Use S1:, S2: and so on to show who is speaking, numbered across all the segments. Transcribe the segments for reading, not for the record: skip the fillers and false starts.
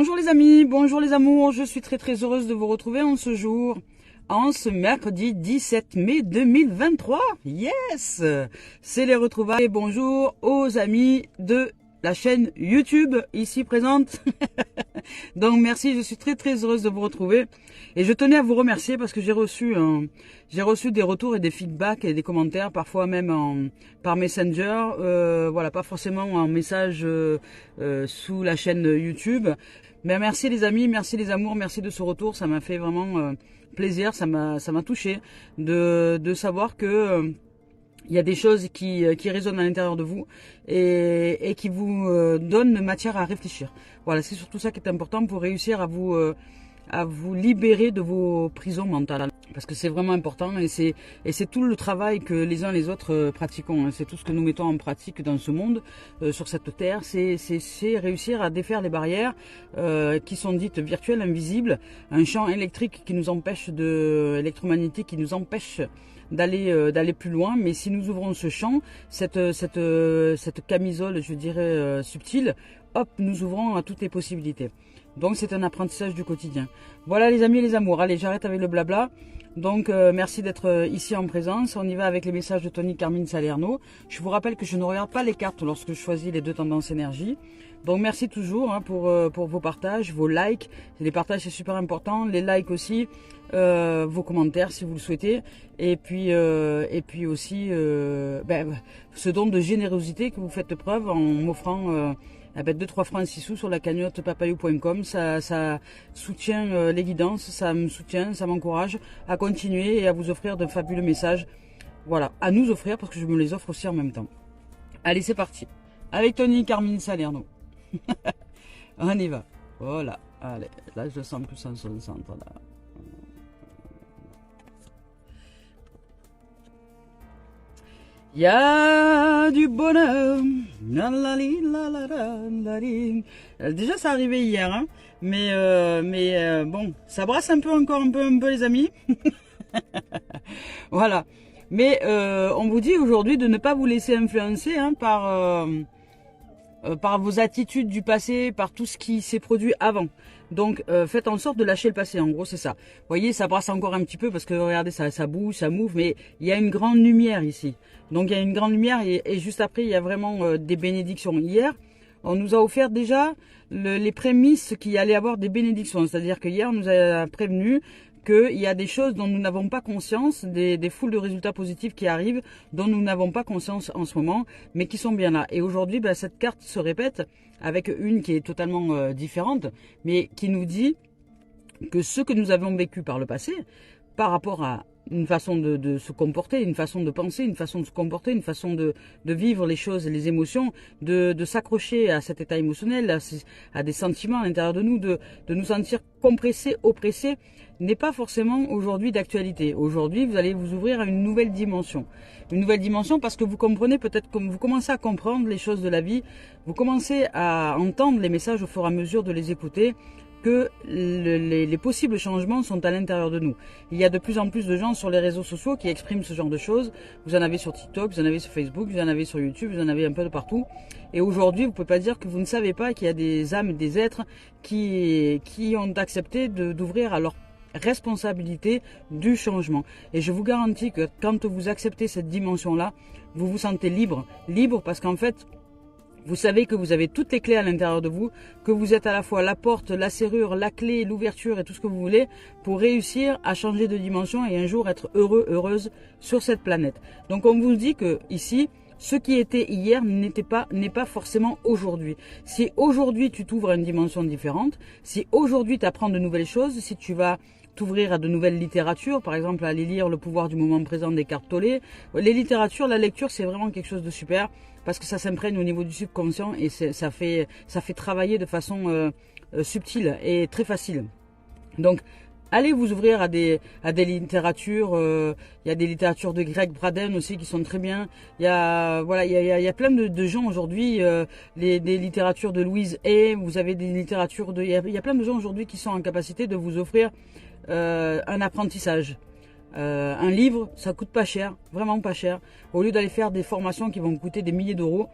S1: Bonjour les amis, bonjour les amours, je suis très heureuse de vous retrouver en ce jour, en ce mercredi 17 mai 2023. Yes, c'est les retrouvailles. Bonjour aux amis de la chaîne YouTube ici présente. Donc merci, je suis très heureuse de vous retrouver et je tenais à vous remercier parce que j'ai reçu des retours et des feedbacks et des commentaires, parfois même par Messenger, voilà, pas forcément en message sous la chaîne YouTube. Mais merci les amis, merci les amours, merci de ce retour, ça m'a fait vraiment plaisir, ça m'a touché de savoir que il y a des choses qui résonnent à l'intérieur de vous et qui vous donnent matière à réfléchir. Voilà, c'est surtout ça qui est important pour réussir à vous libérer de vos prisons mentales. Parce que c'est vraiment important et c'est tout le travail que les uns les autres pratiquons. C'est tout ce que nous mettons en pratique dans ce monde, sur cette terre. C'est réussir à défaire les barrières qui sont dites virtuelles, invisibles. Un champ électrique qui nous empêche électromagnétique qui nous empêche d'aller plus loin. Mais si nous ouvrons ce champ, cette camisole, je dirais, subtile, hop, nous ouvrons à toutes les possibilités. Donc c'est un apprentissage du quotidien. Voilà les amis et les amours. Allez, j'arrête avec le blabla. Donc merci d'être ici en présence. On y va avec les messages de Tony Carmine Salerno. Je vous rappelle que je ne regarde pas les cartes lorsque je choisis les deux tendances énergie. Donc merci toujours pour vos partages, vos likes. Les partages c'est super important. Les likes aussi, vos commentaires si vous le souhaitez. Et puis aussi ce don de générosité que vous faites preuve en m'offrant 2-3 francs 6 sous sur la cagnotte papayou.com, ça soutient les guidances, ça me soutient, ça m'encourage à continuer et à vous offrir de fabuleux messages. Voilà, à nous offrir parce que je me les offre aussi en même temps. Allez, c'est parti. Avec Tony Carmine Salerno. On y va. Voilà. Allez, là je sens plus en son centre là. Il y a du bonheur. Déjà, ça arrivait hier, hein. Mais bon, ça brasse encore un peu les amis. Voilà. Mais on vous dit aujourd'hui de ne pas vous laisser influencer par vos attitudes du passé, par tout ce qui s'est produit avant. Donc faites en sorte de lâcher le passé, en gros c'est ça. Vous voyez, ça brasse encore un petit peu parce que regardez, ça bouge, ça mouve, mais il y a une grande lumière ici. Donc il y a une grande lumière et juste après il y a vraiment des bénédictions. Hier, on nous a offert déjà les prémices qu'il y allait avoir des bénédictions. C'est-à-dire que hier on nous a prévenu qu'il y a des choses dont nous n'avons pas conscience, des foules de résultats positifs qui arrivent, dont nous n'avons pas conscience en ce moment, mais qui sont bien là. Et aujourd'hui, cette carte se répète avec une qui est totalement différente, mais qui nous dit que ce que nous avons vécu par le passé, par rapport à une façon de se comporter, une façon de penser, une façon de se comporter, une façon de vivre les choses et les émotions, de s'accrocher à cet état émotionnel, à des sentiments à l'intérieur de nous nous sentir compressés, oppressés, n'est pas forcément aujourd'hui d'actualité. Aujourd'hui, vous allez vous ouvrir à une nouvelle dimension. Une nouvelle dimension parce que vous comprenez peut-être, comme vous commencez à comprendre les choses de la vie, vous commencez à entendre les messages au fur et à mesure de les écouter, que les possibles changements sont à l'intérieur de nous. Il y a de plus en plus de gens sur les réseaux sociaux qui expriment ce genre de choses. Vous en avez sur TikTok, vous en avez sur Facebook, vous en avez sur YouTube, vous en avez un peu de partout. Et aujourd'hui, vous ne pouvez pas dire que vous ne savez pas qu'il y a des âmes, des êtres qui ont accepté d'ouvrir à leur responsabilité du changement. Et je vous garantis que quand vous acceptez cette dimension-là, vous vous sentez libre. Libre parce qu'en fait, vous savez que vous avez toutes les clés à l'intérieur de vous, que vous êtes à la fois la porte, la serrure, la clé, l'ouverture et tout ce que vous voulez pour réussir à changer de dimension et un jour être heureux, heureuse sur cette planète. Donc on vous dit que ici, ce qui était hier n'est pas forcément aujourd'hui. Si aujourd'hui tu t'ouvres à une dimension différente, si aujourd'hui tu apprends de nouvelles choses, si tu vas t'ouvrir à de nouvelles littératures, par exemple à aller lire Le pouvoir du moment présent d'Eckhart Tolle. Les littératures, la lecture, c'est vraiment quelque chose de super parce que ça s'imprègne au niveau du subconscient et ça fait travailler de façon subtile et très facile. Donc, allez vous ouvrir à des littératures. Il y a des littératures de Greg Braden aussi qui sont très bien. Il y a plein de gens aujourd'hui. Des littératures de Louise Hay. Vous avez des littératures il y a plein de gens aujourd'hui qui sont en capacité de vous offrir un apprentissage. Un livre, ça coûte pas cher, vraiment pas cher. Au lieu d'aller faire des formations qui vont coûter des milliers d'euros,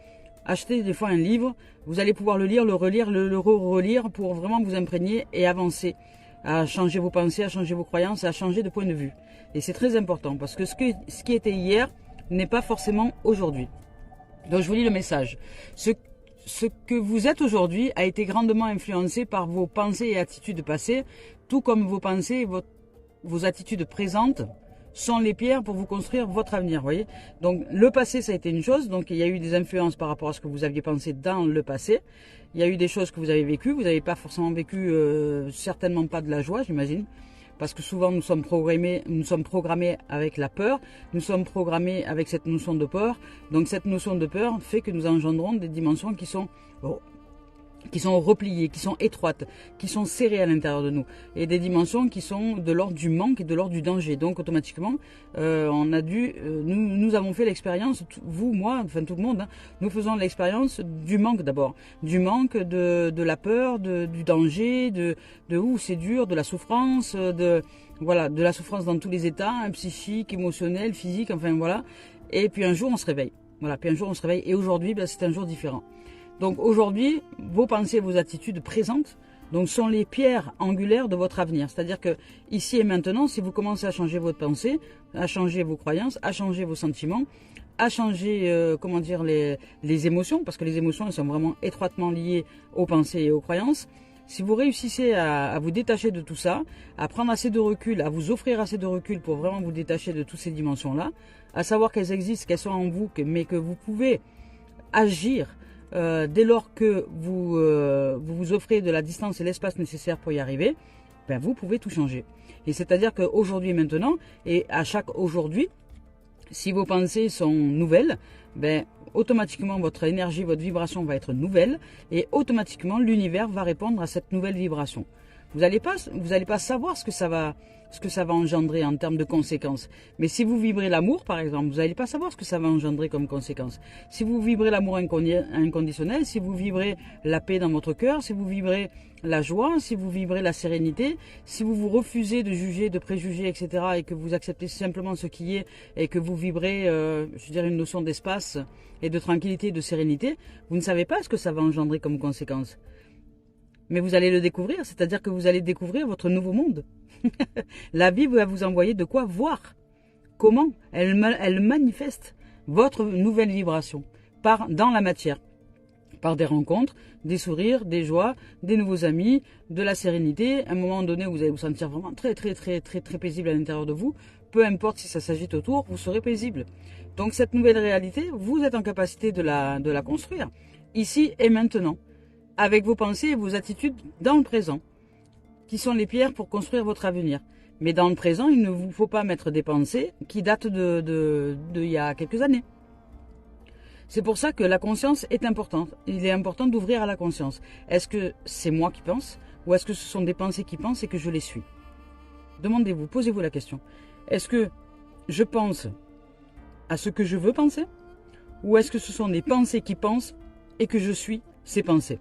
S1: achetez des fois un livre, vous allez pouvoir le lire, le relire, le relire pour vraiment vous imprégner et avancer, à changer vos pensées, à changer vos croyances, à changer de point de vue. Et c'est très important parce que ce qui était hier n'est pas forcément aujourd'hui. Donc je vous lis le message. Ce que vous êtes aujourd'hui a été grandement influencé par vos pensées et attitudes passées, tout comme vos pensées et vos attitudes présentes sont les pierres pour vous construire votre avenir, voyez. Donc le passé, ça a été une chose, donc il y a eu des influences par rapport à ce que vous aviez pensé dans le passé. Il y a eu des choses que vous avez vécues, vous n'avez pas forcément vécu, certainement pas de la joie, j'imagine. Parce que souvent nous sommes programmés avec la peur, nous sommes programmés avec cette notion de peur. Donc cette notion de peur fait que nous engendrons des dimensions qui sont repliées, qui sont étroites, qui sont serrées à l'intérieur de nous. Et des dimensions qui sont de l'ordre du manque et de l'ordre du danger. Donc automatiquement, nous avons fait l'expérience, vous, moi, enfin tout le monde, hein, nous faisons l'expérience du manque d'abord. Du manque, de la peur, du danger, de c'est dur, de la souffrance, de la souffrance dans tous les états, hein, psychique, émotionnel, physique, enfin voilà. Et puis un jour on se réveille. Voilà, puis un jour on se réveille. Et aujourd'hui, c'est un jour différent. Donc aujourd'hui, vos pensées, vos attitudes présentes sont les pierres angulaires de votre avenir. C'est-à-dire que ici et maintenant, si vous commencez à changer votre pensée, à changer vos croyances, à changer vos sentiments, à changer les émotions, parce que les émotions elles sont vraiment étroitement liées aux pensées et aux croyances. Si vous réussissez à vous détacher de tout ça, à prendre assez de recul, à vous offrir assez de recul pour vraiment vous détacher de toutes ces dimensions-là, à savoir qu'elles existent, qu'elles sont en vous, mais que vous pouvez agir dès lors que vous offrez de la distance et l'espace nécessaire pour y arriver, ben vous pouvez tout changer. Et c'est-à-dire qu'aujourd'hui et maintenant, et à chaque aujourd'hui, si vos pensées sont nouvelles, ben automatiquement votre énergie, votre vibration va être nouvelle et automatiquement l'univers va répondre à cette nouvelle vibration. Vous n'allez pas savoir ce que ça va engendrer en termes de conséquences. Mais si vous vibrez l'amour, par exemple, vous n'allez pas savoir ce que ça va engendrer comme conséquences. Si vous vibrez l'amour inconditionnel, si vous vibrez la paix dans votre cœur, si vous vibrez la joie, si vous vibrez la sérénité, si vous vous refusez de juger, de préjuger, etc., et que vous acceptez simplement ce qui est, et que vous vibrez, une notion d'espace et de tranquillité, de sérénité, vous ne savez pas ce que ça va engendrer comme conséquences. Mais vous allez le découvrir, c'est-à-dire que vous allez découvrir votre nouveau monde. La vie va vous envoyer de quoi voir. Comment elle manifeste votre nouvelle vibration dans la matière. Par des rencontres, des sourires, des joies, des nouveaux amis, de la sérénité. À un moment donné, vous allez vous sentir vraiment très, très, très, très, très paisible à l'intérieur de vous. Peu importe si ça s'agite autour, vous serez paisible. Donc cette nouvelle réalité, vous êtes en capacité de la construire. Ici et maintenant. Avec vos pensées et vos attitudes dans le présent, qui sont les pierres pour construire votre avenir. Mais dans le présent, il ne vous faut pas mettre des pensées qui datent de il y a quelques années. C'est pour ça que la conscience est importante. Il est important d'ouvrir à la conscience. Est-ce que c'est moi qui pense ou est-ce que ce sont des pensées qui pensent et que je les suis? Demandez-vous, posez-vous la question. Est-ce que je pense à ce que je veux penser ou est-ce que ce sont des pensées qui pensent et que je suis ces pensées?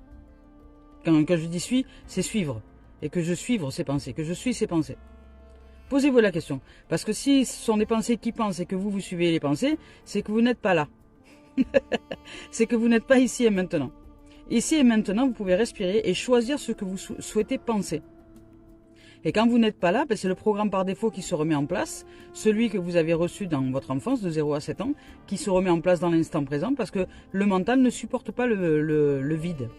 S1: Quand je dis suis, c'est suivre. Et que je suivre ces pensées, que je suis ces pensées. Posez-vous la question. Parce que si ce sont des pensées qui pensent et que vous suivez les pensées, c'est que vous n'êtes pas là. C'est que vous n'êtes pas ici et maintenant. Ici et maintenant, vous pouvez respirer et choisir ce que vous souhaitez penser. Et quand vous n'êtes pas là, c'est le programme par défaut qui se remet en place, celui que vous avez reçu dans votre enfance de 0 à 7 ans, qui se remet en place dans l'instant présent parce que le mental ne supporte pas le vide.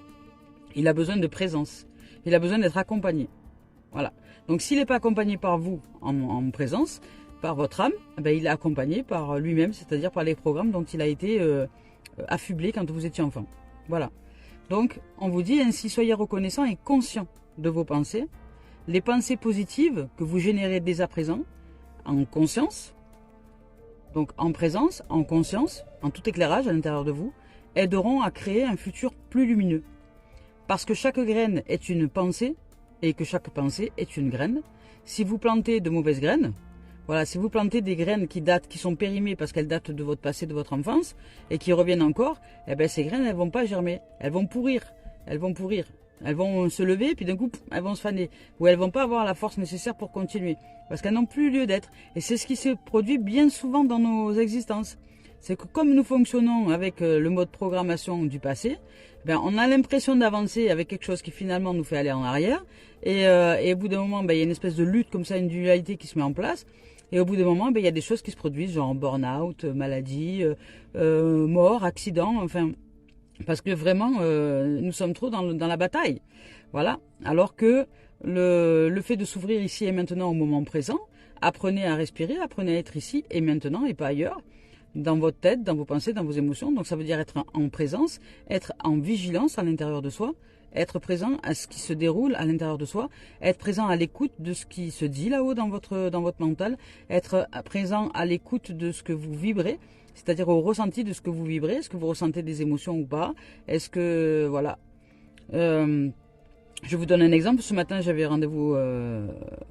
S1: Il a besoin de présence. Il a besoin d'être accompagné. Voilà. Donc s'il n'est pas accompagné par vous en présence, par votre âme, il est accompagné par lui-même, c'est-à-dire par les programmes dont il a été affublé quand vous étiez enfant. Voilà. Donc on vous dit ainsi, soyez reconnaissant et conscient de vos pensées. Les pensées positives que vous générez dès à présent, en conscience, donc en présence, en conscience, en tout éclairage à l'intérieur de vous, aideront à créer un futur plus lumineux. Parce que chaque graine est une pensée et que chaque pensée est une graine. Si vous plantez de mauvaises graines, voilà, si vous plantez des graines qui sont périmées parce qu'elles datent de votre passé, de votre enfance et qui reviennent encore, ces graines elles vont pas germer, elles vont pourrir, elles vont se lever puis d'un coup elles vont se faner ou elles vont pas avoir la force nécessaire pour continuer parce qu'elles n'ont plus lieu d'être. Et c'est ce qui se produit bien souvent dans nos existences. c'est que comme nous fonctionnons avec le mode programmation du passé, ben, on a l'impression d'avancer avec quelque chose qui finalement nous fait aller en arrière. Et au bout d'un moment, ben, il y a une espèce de lutte comme ça, une dualité qui se met en place. Et au bout d'un moment, ben, il y a des choses qui se produisent, genre burn-out, maladie, mort, accident, enfin, parce que vraiment, nous sommes trop dans la bataille. Voilà. Alors que le fait de s'ouvrir ici et maintenant au moment présent, apprenez à respirer, apprenez à être ici et maintenant et pas ailleurs, dans votre tête, dans vos pensées, dans vos émotions. Donc ça veut dire être en présence, être en vigilance à l'intérieur de soi, être présent à ce qui se déroule à l'intérieur de soi, être présent à l'écoute de ce qui se dit là-haut dans votre mental, être présent à l'écoute de ce que vous vibrez, c'est-à-dire au ressenti de ce que vous vibrez. Est-ce que vous ressentez des émotions ou pas? Est-ce que, voilà. Je vous donne un exemple. Ce matin, j'avais rendez-vous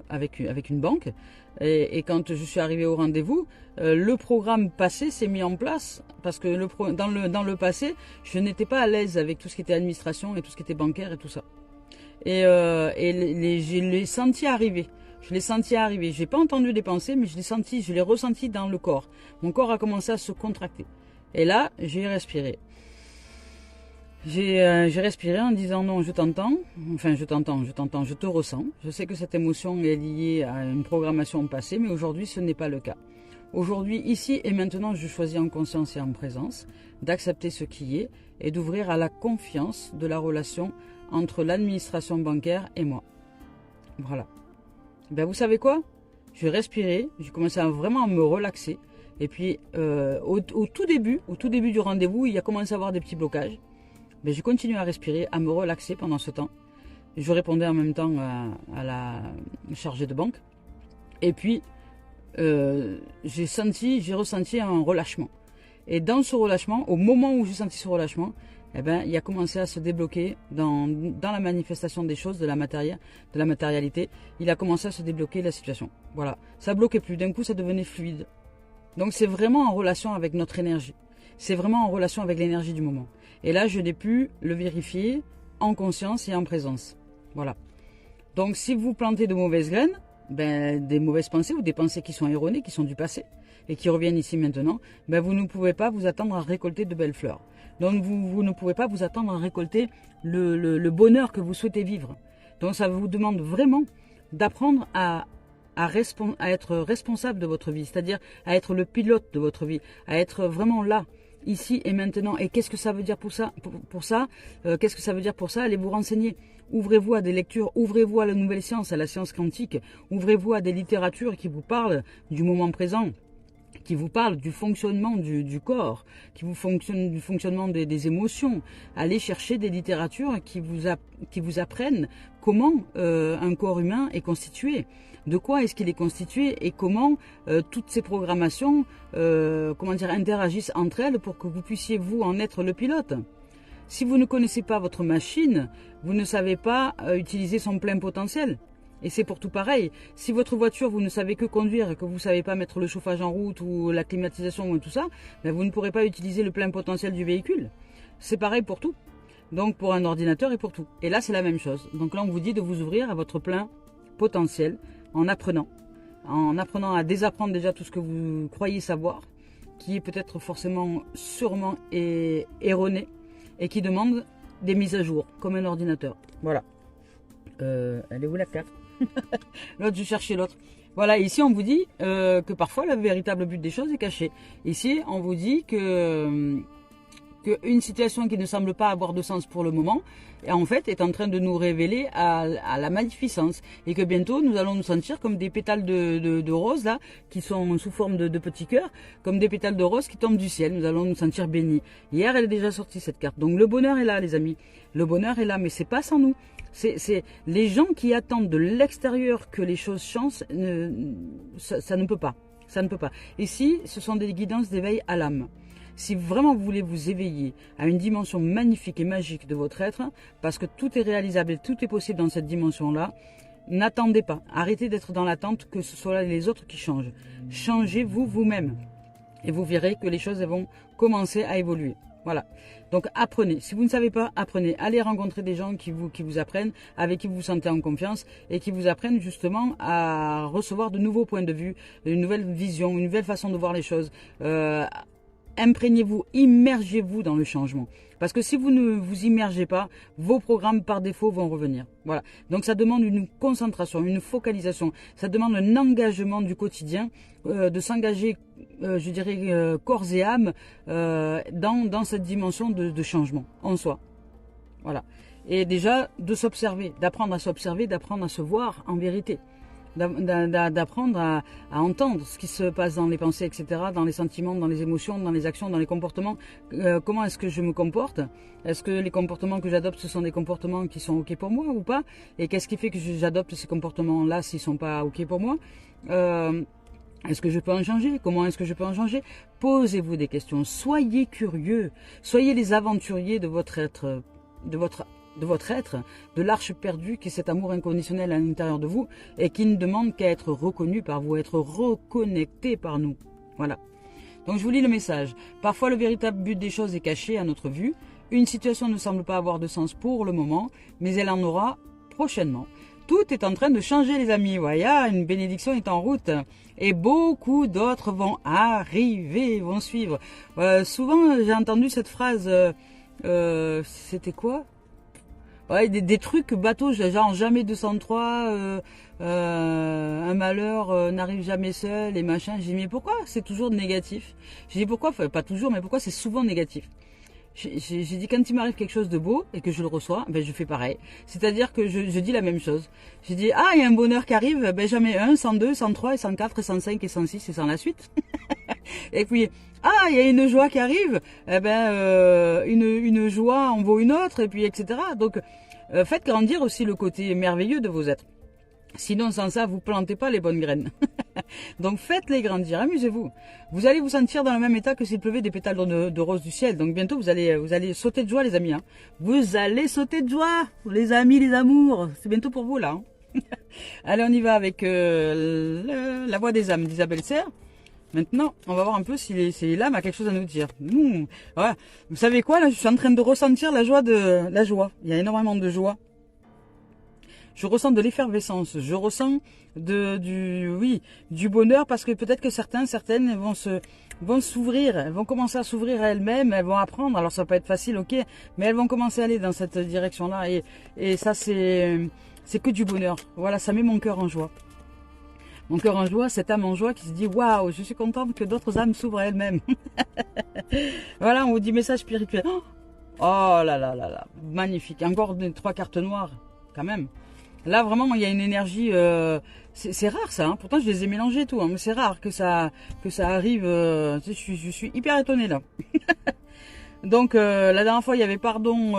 S1: avec une banque. Et quand je suis arrivée au rendez-vous, le programme passé s'est mis en place. Parce que dans le passé, je n'étais pas à l'aise avec tout ce qui était administration et tout ce qui était bancaire et tout ça. Je l'ai senti arriver. Je l'ai senti arriver. Je n'ai pas entendu les pensées, mais je l'ai ressenti dans le corps. Mon corps a commencé à se contracter. Et là, j'ai respiré. J'ai respiré en disant non, je t'entends, enfin je te ressens. Je sais que cette émotion est liée à une programmation passée, mais aujourd'hui ce n'est pas le cas. Aujourd'hui, ici et maintenant, je choisis en conscience et en présence d'accepter ce qui est et d'ouvrir à la confiance de la relation entre l'administration bancaire et moi. Voilà. Ben vous savez quoi? J'ai respiré, j'ai commencé à vraiment me relaxer. Et puis au tout début du rendez-vous, il y a commencé à avoir des petits blocages. Mais j'ai continué à respirer, à me relaxer pendant ce temps. Je répondais en même temps à la chargée de banque. Et puis, j'ai ressenti un relâchement. Et dans ce relâchement, au moment où j'ai senti ce relâchement, eh ben, il a commencé à se débloquer dans la manifestation des choses, de la matérialité. Il a commencé à se débloquer la situation. Voilà. Ça bloquait plus. D'un coup, ça devenait fluide. Donc, c'est vraiment en relation avec notre énergie. C'est vraiment en relation avec l'énergie du moment. Et là, je l'ai pu le vérifier en conscience et en présence. Voilà. Donc, si vous plantez de mauvaises graines, ben, des mauvaises pensées ou des pensées qui sont erronées, qui sont du passé et qui reviennent ici maintenant, ben, vous ne pouvez pas vous attendre à récolter de belles fleurs. Donc, vous ne pouvez pas vous attendre à récolter le bonheur que vous souhaitez vivre. Donc, ça vous demande vraiment d'apprendre à être responsable de votre vie, c'est-à-dire à être le pilote de votre vie, à être vraiment là, ici et maintenant. Et qu'est-ce que ça veut dire pour ça, qu'est-ce que ça veut dire pour ça? Allez vous renseigner. Ouvrez-vous à des lectures, ouvrez-vous à la nouvelle science, à la science quantique, ouvrez-vous à des littératures qui vous parlent du moment présent, qui vous parlent du fonctionnement du corps, du fonctionnement des émotions. Allez chercher des littératures qui vous apprennent comment un corps humain est constitué. De quoi est-ce qu'il est constitué et comment toutes ces programmations interagissent entre elles pour que vous puissiez vous en être le pilote. Si vous ne connaissez pas votre machine, vous ne savez pas utiliser son plein potentiel. Et c'est pour tout pareil. Si votre voiture, vous ne savez que conduire et que vous ne savez pas mettre le chauffage en route ou la climatisation ou tout ça, ben vous ne pourrez pas utiliser le plein potentiel du véhicule. C'est pareil pour tout. Donc pour un ordinateur et pour tout. Et là, c'est la même chose. Donc là, on vous dit de vous ouvrir à votre plein potentiel en apprenant à désapprendre déjà tout ce que vous croyez savoir, qui est peut-être forcément, sûrement et erroné, et qui demande des mises à jour, comme un ordinateur. Voilà. Elle est où la carte? L'autre, je cherchais l'autre. Voilà, ici on vous dit que parfois le véritable but des choses est caché. Ici, on vous dit que une situation qui ne semble pas avoir de sens pour le moment, en fait, est en train de nous révéler à la magnificence. Et que bientôt, nous allons nous sentir comme des pétales de rose, là, qui sont sous forme de petits cœurs, comme des pétales de rose qui tombent du ciel. Nous allons nous sentir bénis. Hier, elle est déjà sortie, cette carte. Donc, le bonheur est là, les amis. Le bonheur est là, mais c'est pas sans nous. C'est les gens qui attendent de l'extérieur que les choses changent, ça ne peut pas. Ça ne peut pas. Ici, ce sont des guidances d'éveil à l'âme. Si vraiment vous voulez vous éveiller à une dimension magnifique et magique de votre être, parce que tout est réalisable et tout est possible dans cette dimension-là, n'attendez pas. Arrêtez d'être dans l'attente que ce soit les autres qui changent. Changez-vous vous-même. Et vous verrez que les choses vont commencer à évoluer. Voilà. Donc apprenez. Si vous ne savez pas, apprenez. Allez rencontrer des gens qui vous apprennent, avec qui vous vous sentez en confiance et qui vous apprennent justement à recevoir de nouveaux points de vue, une nouvelle vision, une nouvelle façon de voir les choses. imprégnez-vous, immergez-vous dans le changement. Parce que si vous ne vous immergez pas, vos programmes par défaut vont revenir. Voilà. Donc ça demande une concentration, une focalisation. Ça demande un engagement du quotidien, de s'engager, je dirais, corps et âme dans cette dimension de changement en soi. Voilà. Et déjà, de s'observer, d'apprendre à s'observer, d'apprendre à se voir en vérité. D'apprendre à entendre ce qui se passe dans les pensées, etc., dans les sentiments, dans les émotions, dans les actions, dans les comportements. Comment est-ce que je me comporte? Est-ce que les comportements que j'adopte, ce sont des comportements qui sont OK pour moi ou pas? Et qu'est-ce qui fait que j'adopte ces comportements-là s'ils ne sont pas OK pour moi? Est-ce que je peux en changer? Comment est-ce que je peux en changer? Posez-vous des questions. Soyez curieux. Soyez les aventuriers de votre être, de l'arche perdue qui est cet amour inconditionnel à l'intérieur de vous et qui ne demande qu'à être reconnu par vous, être reconnecté par nous. Voilà. Donc je vous lis le message. Parfois le véritable but des choses est caché à notre vue. Une situation ne semble pas avoir de sens pour le moment, mais elle en aura prochainement. Tout est en train de changer les amis. Voilà, une bénédiction est en route. Et beaucoup d'autres vont arriver, vont suivre. Souvent j'ai entendu cette phrase, c'était quoi? Ouais, des trucs bateaux, genre jamais 203, un malheur n'arrive jamais seul et machin. J'ai dit mais pourquoi c'est toujours négatif? J'ai dit pourquoi, enfin, pas toujours, mais pourquoi c'est souvent négatif? J'ai dit quand il m'arrive quelque chose de beau et que je le reçois, ben je fais pareil. C'est-à-dire que je dis la même chose. J'ai dit ah il y a un bonheur qui arrive, ben j'en mets 1, 102, 103 et 104 et 105 et 106 et sans la suite. Et puis ah il y a une joie qui arrive, eh ben une joie en vaut une autre et puis etc. Donc faites grandir aussi le côté merveilleux de vos êtres. Sinon, sans ça, vous plantez pas les bonnes graines. Donc, faites-les grandir, amusez-vous. Vous allez vous sentir dans le même état que s'il pleuvait des pétales de rose du ciel. Donc, bientôt, vous allez sauter de joie, les amis. Hein. Vous allez sauter de joie, les amis, les amours. C'est bientôt pour vous, là. Hein. Allez, on y va avec la voix des âmes d'Isabelle Serre. Maintenant, on va voir un peu si l'âme a quelque chose à nous dire. Ouais. Vous savez quoi, là, je suis en train de ressentir la joie. Il y a énormément de joie. Je ressens de l'effervescence, je ressens du bonheur parce que peut-être que certaines vont s'ouvrir, elles vont commencer à s'ouvrir à elles-mêmes, elles vont apprendre. Alors ça va pas être facile, ok, mais elles vont commencer à aller dans cette direction-là et ça c'est que du bonheur. Voilà, ça met mon cœur en joie. Mon cœur en joie, cette âme en joie qui se dit waouh, je suis contente que d'autres âmes s'ouvrent à elles-mêmes. Voilà, on vous dit message spirituel. Oh là là là là, magnifique. Encore 3 cartes noires, quand même. Là, vraiment, il y a une énergie... c'est rare, ça. Hein. Pourtant, je les ai mélangés et tout. Hein, mais c'est rare que ça arrive... je suis hyper étonnée, là. Donc, la dernière fois, il y avait pardon,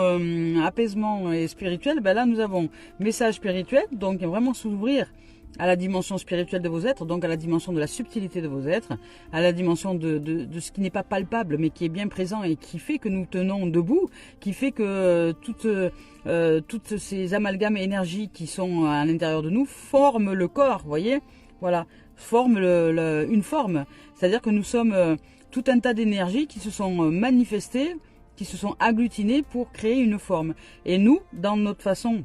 S1: apaisement et spirituel. Ben là, nous avons message spirituel. Donc, vraiment s'ouvrir à la dimension spirituelle de vos êtres, donc à la dimension de la subtilité de vos êtres, à la dimension de ce qui n'est pas palpable, mais qui est bien présent et qui fait que nous tenons debout, qui fait que toutes ces amalgames et énergies qui sont à l'intérieur de nous forment le corps, vous voyez, voilà, forment une forme. C'est-à-dire que nous sommes tout un tas d'énergies qui se sont manifestées, qui se sont agglutinées pour créer une forme. Et nous, dans notre façon...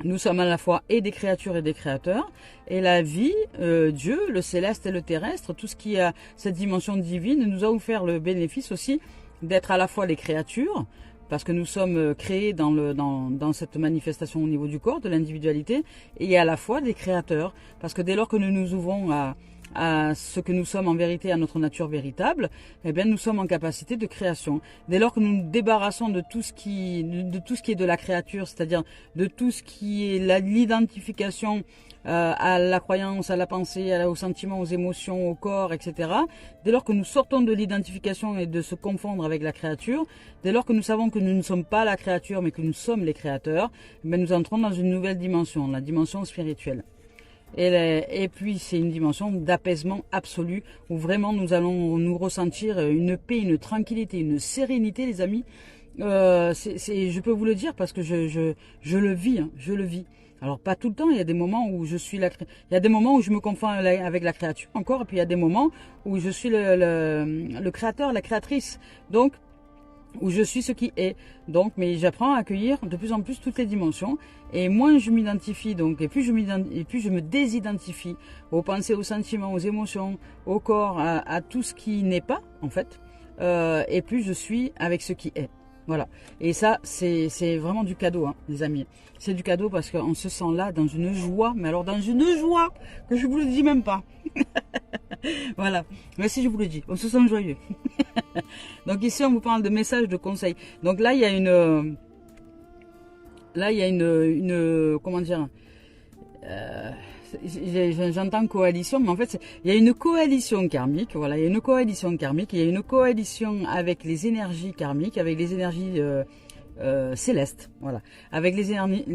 S1: Nous sommes à la fois et des créatures et des créateurs. Et la vie, Dieu, le céleste et le terrestre, tout ce qui a cette dimension divine, nous a offert le bénéfice aussi d'être à la fois les créatures, parce que nous sommes créés dans cette manifestation au niveau du corps, de l'individualité, et à la fois des créateurs. Parce que dès lors que nous nous ouvrons à ce que nous sommes en vérité, à notre nature véritable, eh bien nous sommes en capacité de création. Dès lors que nous nous débarrassons de tout ce qui est de la créature, c'est-à-dire de tout ce qui est l'identification à la croyance, à la pensée, aux sentiments, aux émotions, au corps, etc. Dès lors que nous sortons de l'identification et de se confondre avec la créature, dès lors que nous savons que nous ne sommes pas la créature mais que nous sommes les créateurs, eh bien, nous entrons dans une nouvelle dimension, la dimension spirituelle. Et puis c'est une dimension d'apaisement absolu où vraiment nous allons nous ressentir une paix, une tranquillité, une sérénité, les amis. Je peux vous le dire parce que je le vis, hein, je le vis. Alors pas tout le temps, il y a des moments où je suis il y a des moments où je me confonds avec la créature encore, et puis il y a des moments où je suis le créateur, la créatrice. Donc où je suis ce qui est. Donc, mais j'apprends à accueillir de plus en plus toutes les dimensions. Et moins je m'identifie, donc, et plus je me désidentifie aux pensées, aux sentiments, aux émotions, au corps, à tout ce qui n'est pas, en fait. et plus je suis avec ce qui est. Voilà. Et ça, c'est vraiment du cadeau, hein, les amis. C'est du cadeau parce qu'on se sent là dans une joie, mais alors dans une joie que je vous le dis même pas. Voilà. Mais si je vous le dis, on se sent joyeux. Donc ici, on vous parle de messages, de conseils. Donc là, il y a comment dire, j'entends coalition, mais en fait, il y a une coalition karmique. Voilà, il y a une coalition karmique. Il y a une coalition avec les énergies karmiques, avec les énergies célestes. Voilà, avec avec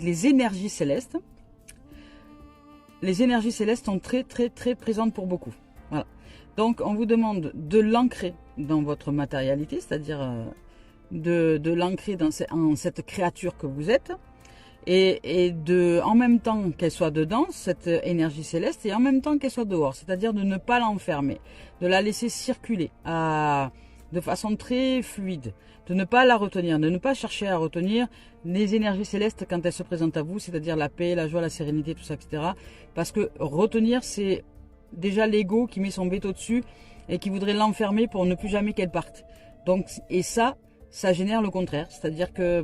S1: les énergies célestes. Les énergies célestes sont très présentes pour beaucoup. Voilà. Donc, on vous demande de l'ancrer dans votre matérialité, c'est-à-dire de l'ancrer en cette créature que vous êtes, et en même temps qu'elle soit dedans, cette énergie céleste, et en même temps qu'elle soit dehors, c'est-à-dire de ne pas l'enfermer, de la laisser circuler de façon très fluide, de ne pas la retenir, de ne pas chercher à retenir les énergies célestes quand elles se présentent à vous, c'est-à-dire la paix, la joie, la sérénité, tout ça, etc. Parce que retenir, c'est déjà l'ego qui met son veto dessus et qui voudrait l'enfermer pour ne plus jamais qu'elle parte. Donc, et ça génère le contraire, c'est-à-dire que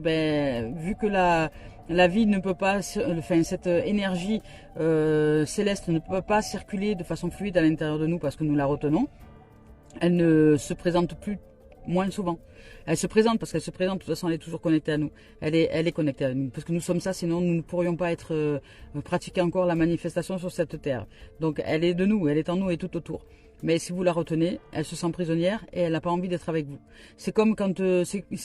S1: vu que la vie ne peut pas, enfin cette énergie céleste ne peut pas circuler de façon fluide à l'intérieur de nous parce que nous la retenons, elle ne se présente plus, moins souvent. Elle se présente parce qu'elle se présente, de toute façon elle est toujours connectée à nous. Elle est connectée à nous, parce que nous sommes ça, sinon nous ne pourrions pas être pratiquer encore la manifestation sur cette terre. Donc elle est de nous, elle est en nous et tout autour. Mais si vous la retenez, elle se sent prisonnière et elle n'a pas envie d'être avec vous. C'est comme quand,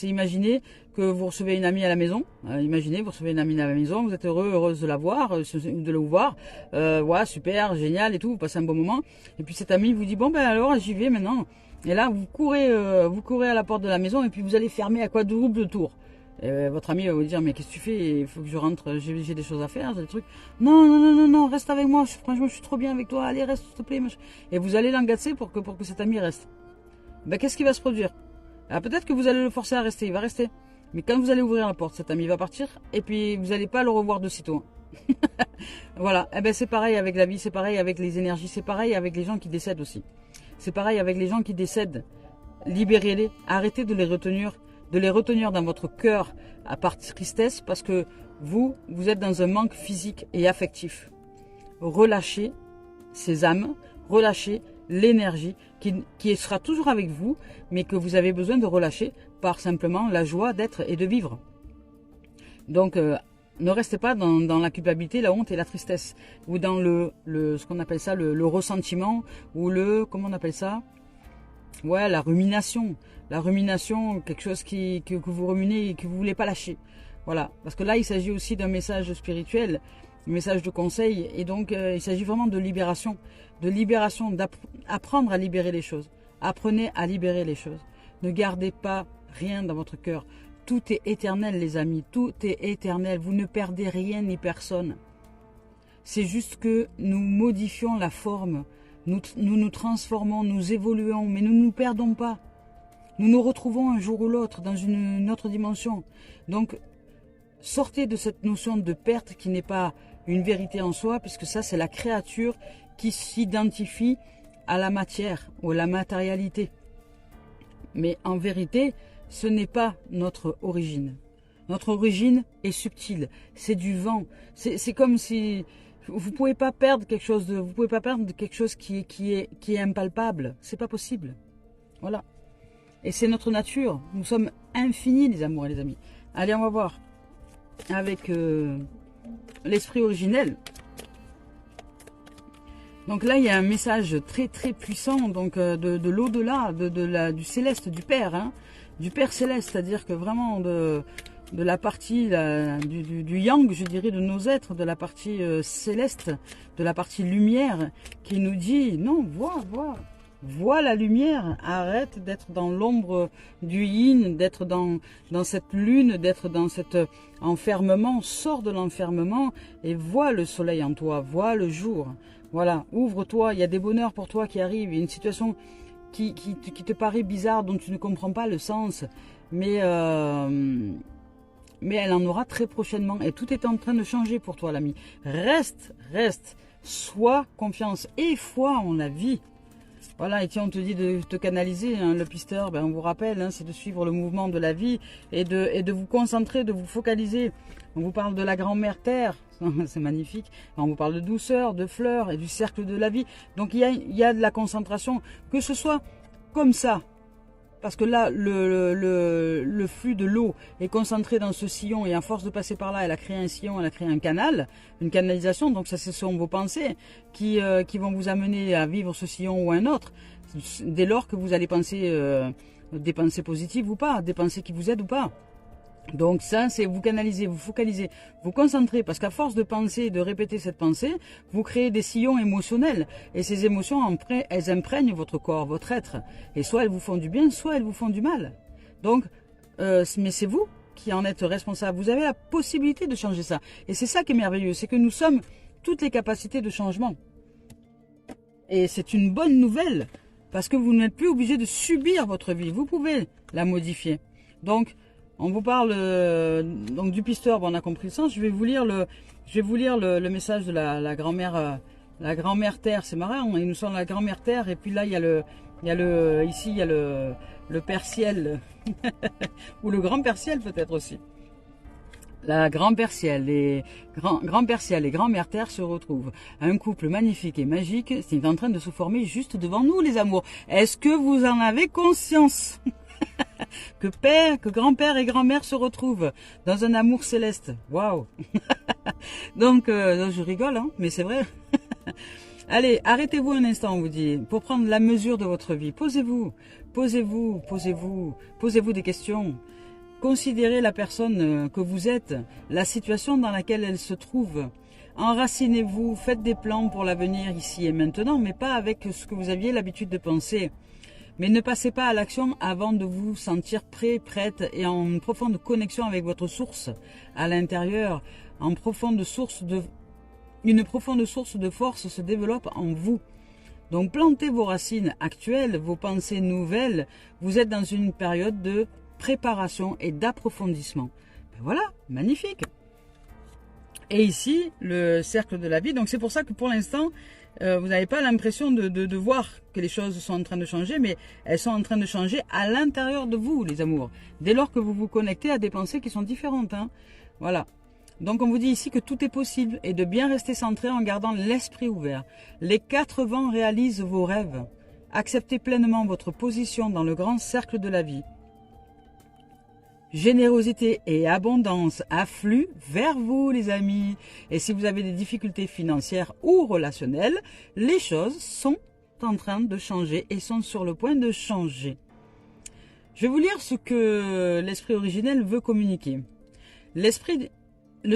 S1: imaginez que vous recevez une amie à la maison. Imaginez, vous recevez une amie à la maison, vous êtes heureuse de la voir, de le voir. Voilà, super, génial et tout, vous passez un bon moment. Et puis cette amie vous dit, bon alors j'y vais maintenant. Et là, vous courez à la porte de la maison et puis vous allez fermer à quadruple tour. Votre ami va vous dire, mais qu'est-ce que tu fais? Il faut que je rentre, j'ai des choses à faire, j'ai des trucs. Non, reste avec moi, franchement, je suis trop bien avec toi, allez, reste, s'il te plaît. Et vous allez l'engacer pour que cet ami reste. Qu'est-ce qui va se produire? Peut-être que vous allez le forcer à rester, il va rester. Mais quand vous allez ouvrir la porte, cet ami va partir et puis vous n'allez pas le revoir de sitôt. Voilà, c'est pareil avec la vie, c'est pareil avec les énergies, c'est pareil avec les gens qui décèdent aussi. C'est pareil avec les gens qui décèdent. Libérez-les, arrêtez de les retenir dans votre cœur à part tristesse parce que vous êtes dans un manque physique et affectif. Relâchez ces âmes, relâchez l'énergie qui sera toujours avec vous, mais que vous avez besoin de relâcher par simplement la joie d'être et de vivre. Donc, ne restez pas dans la culpabilité, la honte et la tristesse, ou dans ce qu'on appelle ça, le ressentiment, ou comment on appelle ça? Ouais, la rumination. La rumination, quelque chose que vous ruminez et que vous ne voulez pas lâcher. Voilà. Parce que là, il s'agit aussi d'un message spirituel, un message de conseil. Et donc, il s'agit vraiment de libération. D'apprendre à libérer les choses. Apprenez à libérer les choses. Ne gardez pas rien dans votre cœur. Tout est éternel, les amis. Tout est éternel. Vous ne perdez rien ni personne. C'est juste que nous modifions la forme. Nous transformons, nous évoluons, mais nous ne nous perdons pas. Nous nous retrouvons un jour ou l'autre dans une autre dimension. Donc, sortez de cette notion de perte qui n'est pas une vérité en soi, puisque ça, c'est la créature qui s'identifie à la matière ou à la matérialité. Mais en vérité, ce n'est pas notre origine. Notre origine est subtile, c'est du vent. C'est comme si... Vous ne pouvez pas perdre quelque chose qui est impalpable. C'est pas possible. Voilà. Et c'est notre nature. Nous sommes infinis, les amours et les amis. Allez, on va voir avec l'esprit originel. Donc là, il y a un message très puissant, donc de l'au-delà, du céleste, du Père, hein, du Père céleste, c'est-à-dire que vraiment de la partie du yang, je dirais, de nos êtres, de la partie céleste, de la partie lumière, qui nous dit, non, vois la lumière, arrête d'être dans l'ombre du yin, d'être dans cette lune, d'être dans cet enfermement, sors de l'enfermement et vois le soleil en toi, vois le jour. Voilà, ouvre-toi, il y a des bonheurs pour toi qui arrivent, il y a une situation qui te paraît bizarre, dont tu ne comprends pas le sens, mais elle en aura très prochainement. Et tout est en train de changer pour toi, l'ami. Reste. Sois confiance et foi en la vie. Voilà, et tiens, on te dit de te canaliser, hein, le pisteur, ben, on vous rappelle, hein, c'est de suivre le mouvement de la vie et de vous concentrer, de vous focaliser. On vous parle de la grand-mère Terre, c'est magnifique. On vous parle de douceur, de fleurs et du cercle de la vie. Donc il y a de la concentration, que ce soit comme ça. Parce que là, le flux de l'eau est concentré dans ce sillon et à force de passer par là, elle a créé un sillon, elle a créé un canal, une canalisation. Donc ça, ce sont vos pensées qui vont vous amener à vivre ce sillon ou un autre. Dès lors que vous allez penser des pensées positives ou pas, des pensées qui vous aident ou pas. Donc ça, c'est vous canaliser, vous focaliser, vous concentrer, parce qu'à force de penser et de répéter cette pensée, vous créez des sillons émotionnels. Et ces émotions, elles imprègnent votre corps, votre être. Et soit elles vous font du bien, soit elles vous font du mal. Donc, mais c'est vous qui en êtes responsable. Vous avez la possibilité de changer ça. Et c'est ça qui est merveilleux, c'est que nous sommes toutes les capacités de changement. Et c'est une bonne nouvelle, parce que vous n'êtes plus obligé de subir votre vie. Vous pouvez la modifier. Donc, on vous parle donc du pisteur, bon, on a compris le sens. Je vais vous lire le message de la grand-mère Terre. C'est marrant, nous sommes la grand-mère Terre et puis là il y a le Père Ciel ou le grand Père Ciel peut-être aussi. La grand-père Ciel et grand-père Ciel et grand-mère Terre se retrouvent. Un couple magnifique et magique, c'est en train de se former juste devant nous, les amours. Est-ce que vous en avez conscience? que grand-père et grand-mère se retrouvent dans un amour céleste. Waouh. Donc, je rigole, hein, mais c'est vrai. Allez, arrêtez-vous un instant, on vous dit, pour prendre la mesure de votre vie. Posez-vous des questions. Considérez la personne que vous êtes, la situation dans laquelle elle se trouve. Enracinez-vous, faites des plans pour l'avenir ici et maintenant, mais pas avec ce que vous aviez l'habitude de penser. Mais ne passez pas à l'action avant de vous sentir prêt, prête et en profonde connexion avec votre source à l'intérieur. Une profonde source de force se développe en vous. Donc plantez vos racines actuelles, vos pensées nouvelles. Vous êtes dans une période de préparation et d'approfondissement. Ben voilà, magnifique. Et ici, le cercle de la vie. Donc c'est pour ça que pour l'instant, vous n'avez pas l'impression de voir que les choses sont en train de changer, mais elles sont en train de changer à l'intérieur de vous, les amours. Dès lors que vous vous connectez à des pensées qui sont différentes. Hein. Voilà. Donc on vous dit ici que tout est possible et de bien rester centré en gardant l'esprit ouvert. Les 4 vents réalisent vos rêves. Acceptez pleinement votre position dans le grand cercle de la vie. Générosité et abondance affluent vers vous, les amis. Et si vous avez des difficultés financières ou relationnelles, les choses sont en train de changer et sont sur le point de changer. Je vais vous lire ce que l'esprit originel veut communiquer. Le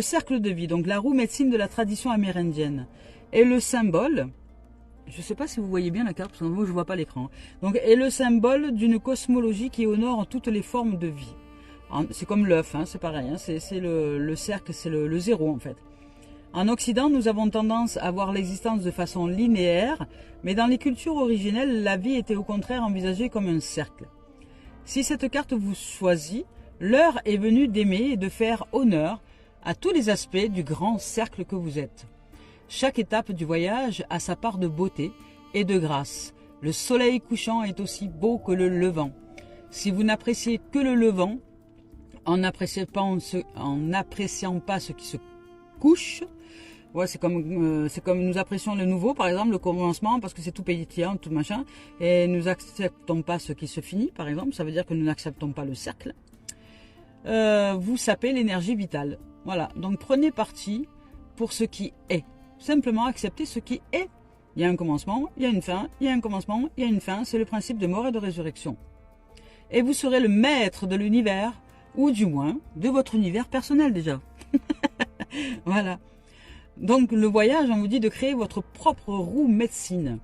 S1: cercle de vie, donc la roue médecine de la tradition amérindienne, est le symbole, je ne sais pas si vous voyez bien la carte, parce que moi je ne vois pas l'écran, donc est le symbole d'une cosmologie qui honore toutes les formes de vie. C'est comme l'œuf, hein, c'est pareil, hein, c'est le cercle, c'est le zéro en fait. En Occident, nous avons tendance à voir l'existence de façon linéaire, mais dans les cultures originelles, la vie était au contraire envisagée comme un cercle. Si cette carte vous choisit, l'heure est venue d'aimer et de faire honneur à tous les aspects du grand cercle que vous êtes. Chaque étape du voyage a sa part de beauté et de grâce. Le soleil couchant est aussi beau que le levant. Si vous n'appréciez que le levant, en n'appréciant pas ce qui se couche, ouais, c'est comme nous apprécions le nouveau, par exemple, le commencement, parce que c'est tout pétillant, tout machin, et nous acceptons pas ce qui se finit, par exemple, ça veut dire que nous n'acceptons pas le cercle. Vous sapez l'énergie vitale. Voilà, donc prenez parti pour ce qui est. Simplement acceptez ce qui est. Il y a un commencement, il y a une fin, il y a un commencement, il y a une fin, c'est le principe de mort et de résurrection. Et vous serez le maître de l'univers, ou du moins de votre univers personnel déjà. Voilà. Donc le voyage, on vous dit de créer votre propre roue médecine.